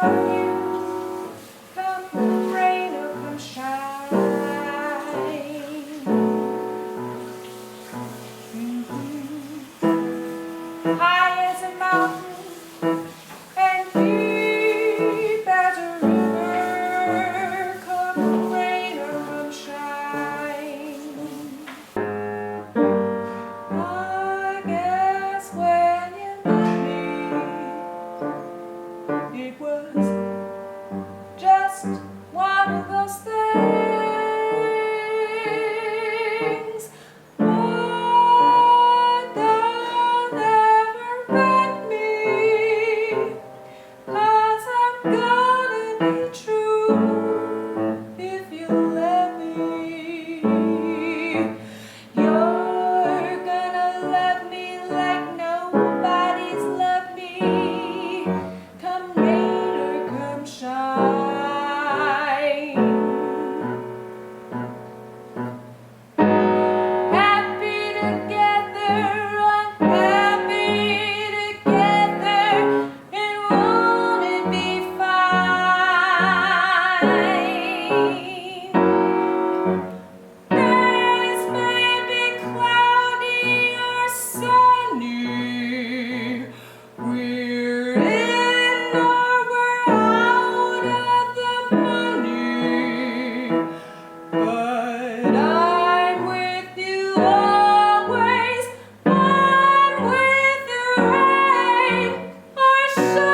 love you, come rain or come shine. High as a mountain and deep as a river, come rain or come shine. I guess when you met me, it was just one of those things. But don't ever bet me, 'cause I'm gonna be true if you let me. You're gonna love me like nobody's loved me, come rain or come shine. Happy together, unhappy together, and won't it be fine? Days may be cloudy or sunny, we're in or we're out of the money, but I'm with you always. I'm with you rain or shine.